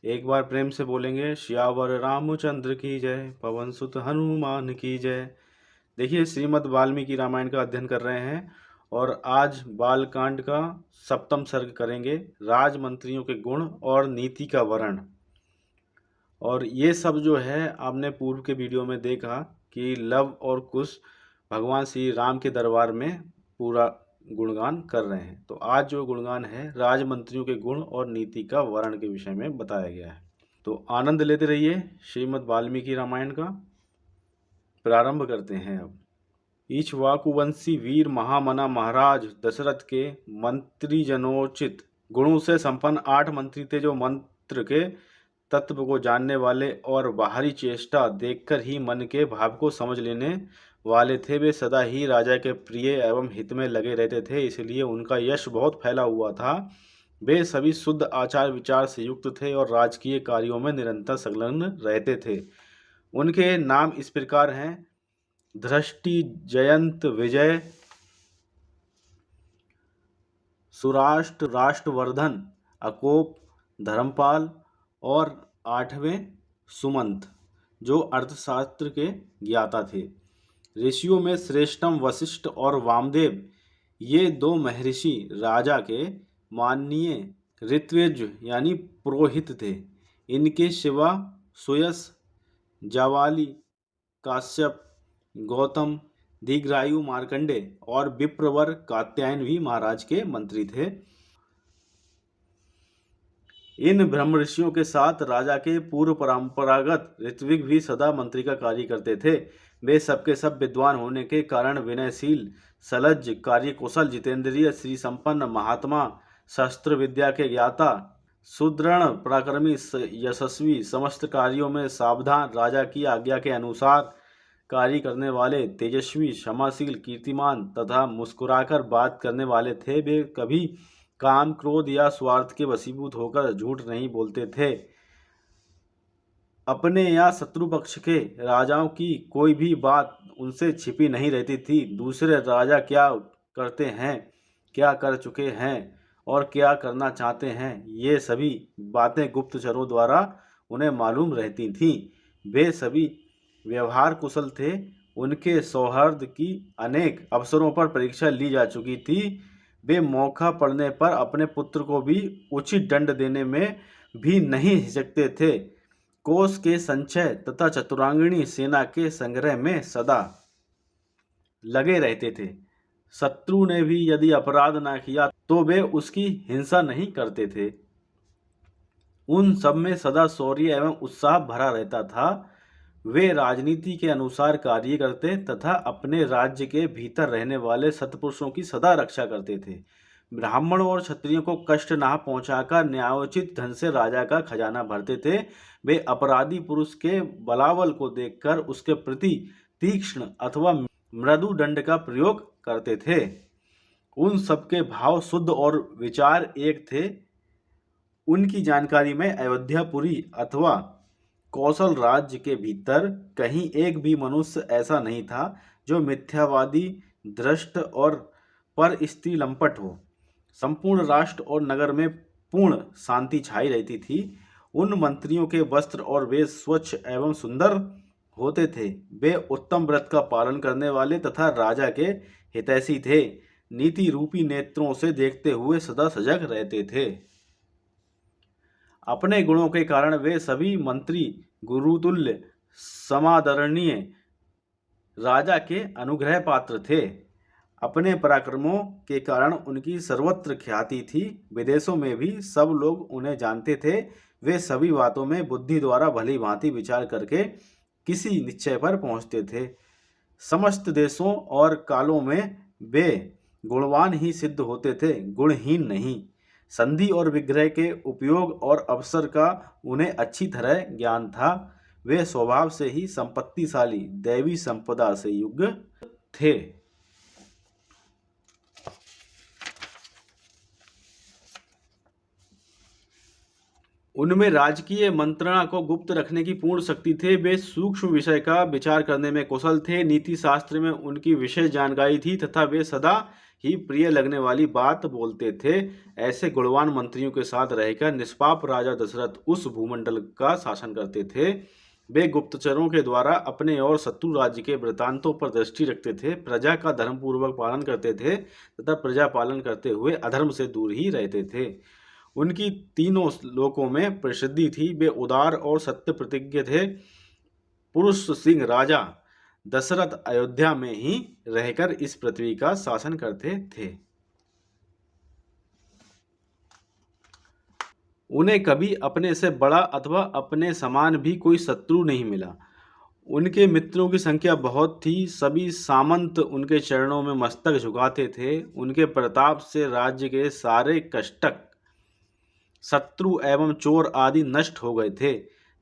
एक बार प्रेम से बोलेंगे, सियावर रामचंद्र की जय, पवन सुत हनुमान की जय। देखिए, श्रीमद् वाल्मीकि रामायण का अध्ययन कर रहे हैं और आज बालकांड का सप्तम सर्ग करेंगे, राजमंत्रियों के गुण और नीति का वर्णन। और ये सब जो है आपने पूर्व के वीडियो में देखा कि लव और कुश भगवान श्री राम के दरबार में पूरा गुणगान कर रहे हैं। तो आज जो गुणगान है राजमंत्रियों के गुण और नीति का वर्णन के विषय में बताया गया है। तो आनंद लेते रहिए श्रीमद् वाल्मीकि रामायण का। प्रारंभ करते हैं अब। इक्ष्वाकुवंशी वीर महामना महाराज दशरथ के मंत्रीजनोचित गुणों से संपन्न 8 मंत्री थे, जो मंत्र के तत्व को जानने वाले और बाहरी चेष्टा देखकर ही मन के भाव को समझ लेने वाले थे। वे सदा ही राजा के प्रिय एवं हित में लगे रहते थे, इसलिए उनका यश बहुत फैला हुआ था। वे सभी शुद्ध आचार विचार से युक्त थे और राजकीय कार्यों में निरंतर संलग्न रहते थे। उनके नाम इस प्रकार हैं: धृष्टि, जयंत, विजय, सुराष्ट्र, राष्ट्रवर्धन, अकोप, धर्मपाल और 8वें सुमंत, जो अर्थशास्त्र के ज्ञाता थे। ऋषियों में श्रेष्ठम वशिष्ठ और वामदेव, ये 2 महर्षि राजा के माननीय ऋत्विज यानी पुरोहित थे। इनके सिवा सुयस, जावाली, काश्यप, गौतम, दीर्घायु, मार्कंडे और विप्रवर कात्यायन भी महाराज के मंत्री थे। इन ब्रह्म ऋषियों के साथ राजा के पूर्व परंपरागत ऋत्विक भी सदा मंत्री का कार्य करते थे। वे सबके सब विद्वान होने के कारण विनयशील, सलज्ज, कार्यकुशल, जितेंद्रिय, श्री संपन्न, महात्मा, शस्त्र विद्या के ज्ञाता, सुदृढ़, पराक्रमी, यशस्वी, समस्त कार्यों में सावधान, राजा की आज्ञा के अनुसार कार्य करने वाले, तेजस्वी, क्षमाशील, कीर्तिमान तथा मुस्कुराकर बात करने वाले थे। वे कभी काम, क्रोध या स्वार्थ के वशीभूत होकर झूठ नहीं बोलते थे। अपने या शत्रु पक्ष के राजाओं की कोई भी बात उनसे छिपी नहीं रहती थी। दूसरे राजा क्या करते हैं, क्या कर चुके हैं और क्या करना चाहते हैं, ये सभी बातें गुप्तचरों द्वारा उन्हें मालूम रहती थीं। वे सभी व्यवहार कुशल थे। उनके सौहार्द की अनेक अवसरों पर परीक्षा ली जा चुकी थी। वे मौका पड़ने पर अपने पुत्र को भी उचित दंड देने में भी नहीं हिचकते थे। कोष के संचय तथा चतुरांगिणी सेना के संग्रह में सदा लगे रहते थे। शत्रु ने भी यदि अपराध न किया तो वे उसकी हिंसा नहीं करते थे। उन सब में सदा शौर्य एवं उत्साह भरा रहता था। वे राजनीति के अनुसार कार्य करते तथा अपने राज्य के भीतर रहने वाले सत्पुरुषों की सदा रक्षा करते थे। ब्राह्मणों और क्षत्रियों को कष्ट न पहुंचाकर न्यायोचित ढंग से राजा का खजाना भरते थे। वे अपराधी पुरुष के बलाबल को देखकर उसके प्रति तीक्ष्ण अथवा मृदु दंड का प्रयोग करते थे। उन सबके भाव शुद्ध और विचार एक थे। उनकी जानकारी में अयोध्यापुरी अथवा कौशल राज्य के भीतर कहीं एक भी मनुष्य ऐसा नहीं था जो मिथ्यावादी, दृष्ट और पर स्त्री लंपट हो। संपूर्ण राष्ट्र और नगर में पूर्ण शांति छाई रहती थी। उन मंत्रियों के वस्त्र और वेश स्वच्छ एवं सुंदर होते थे। वे उत्तम व्रत का पालन करने वाले तथा राजा के हितैषी थे। नीति रूपी नेत्रों से देखते हुए सदा सजग रहते थे। अपने गुणों के कारण वे सभी मंत्री गुरुतुल्य, समादरणीय, राजा के अनुग्रह पात्र थे। अपने पराक्रमों के कारण उनकी सर्वत्र ख्याति थी। विदेशों में भी सब लोग उन्हें जानते थे। वे सभी बातों में बुद्धि द्वारा भली भांति विचार करके किसी निश्चय पर पहुंचते थे। समस्त देशों और कालों में वे गुणवान ही सिद्ध होते थे, गुणहीन नहीं। संधि और विग्रह के उपयोग और अवसर का उन्हें अच्छी तरह ज्ञान था। वे स्वभाव से ही संपत्तिशाली, दैवी संपदा से युक्त थे। उनमें राजकीय मंत्रणा को गुप्त रखने की पूर्ण शक्ति थे। वे सूक्ष्म विषय का विचार करने में कुशल थे। नीति शास्त्र में उनकी विशेष जानकारी थी तथा वे सदा ही प्रिय लगने वाली बात बोलते थे। ऐसे गुणवान मंत्रियों के साथ रहकर निष्पाप राजा दशरथ उस भूमंडल का शासन करते थे। वे गुप्तचरों के द्वारा अपने और शत्रु राज्य के वृत्तांतों पर दृष्टि रखते थे, प्रजा का धर्मपूर्वक पालन करते थे तथा प्रजा पालन करते हुए अधर्म से दूर ही रहते थे। उनकी तीनों लोकों में प्रसिद्धि थी। वे उदार और सत्य प्रतिज्ञ थे। पुरुष सिंह राजा दशरथ अयोध्या में ही रहकर इस पृथ्वी का शासन करते थे। उन्हें कभी अपने से बड़ा अथवा अपने समान भी कोई शत्रु नहीं मिला। उनके मित्रों की संख्या बहुत थी। सभी सामंत उनके चरणों में मस्तक झुकाते थे। उनके प्रताप से राज्य के सारे कष्टक, शत्रु एवं चोर आदि नष्ट हो गए थे।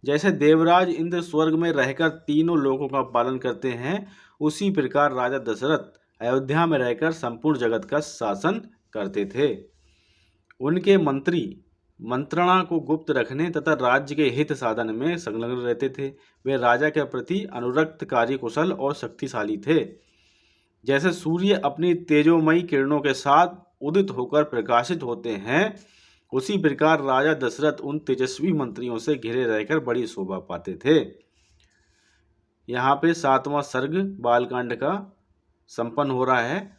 जैसे देवराज इंद्र स्वर्ग में रहकर तीनों लोकों का पालन करते हैं, उसी प्रकार राजा दशरथ अयोध्या में रहकर संपूर्ण जगत का शासन करते थे। उनके मंत्री मंत्रणा को गुप्त रखने तथा राज्य के हित साधन में संलग्न रहते थे। वे राजा के प्रति अनुरक्त, कार्यकुशल और शक्तिशाली थे। जैसे सूर्य अपनी तेजोमयी किरणों के साथ उदित होकर प्रकाशित होते हैं, उसी प्रकार राजा दशरथ उन तेजस्वी मंत्रियों से घिरे रहकर बड़ी शोभा पाते थे। यहाँ पे 7वां सर्ग बालकांड का संपन्न हो रहा है।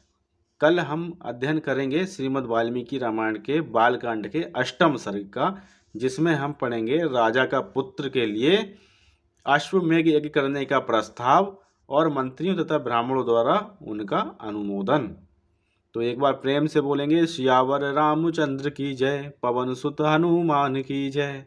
कल हम अध्ययन करेंगे श्रीमद् वाल्मीकि रामायण के बालकांड के 8वें सर्ग का, जिसमें हम पढ़ेंगे राजा का पुत्र के लिए अश्वमेध यज्ञ करने का प्रस्ताव और मंत्रियों तथा ब्राह्मणों द्वारा उनका अनुमोदन। तो एक बार प्रेम से बोलेंगे, सियावर रामचंद्र की जय, पवन सुत हनुमान की जय।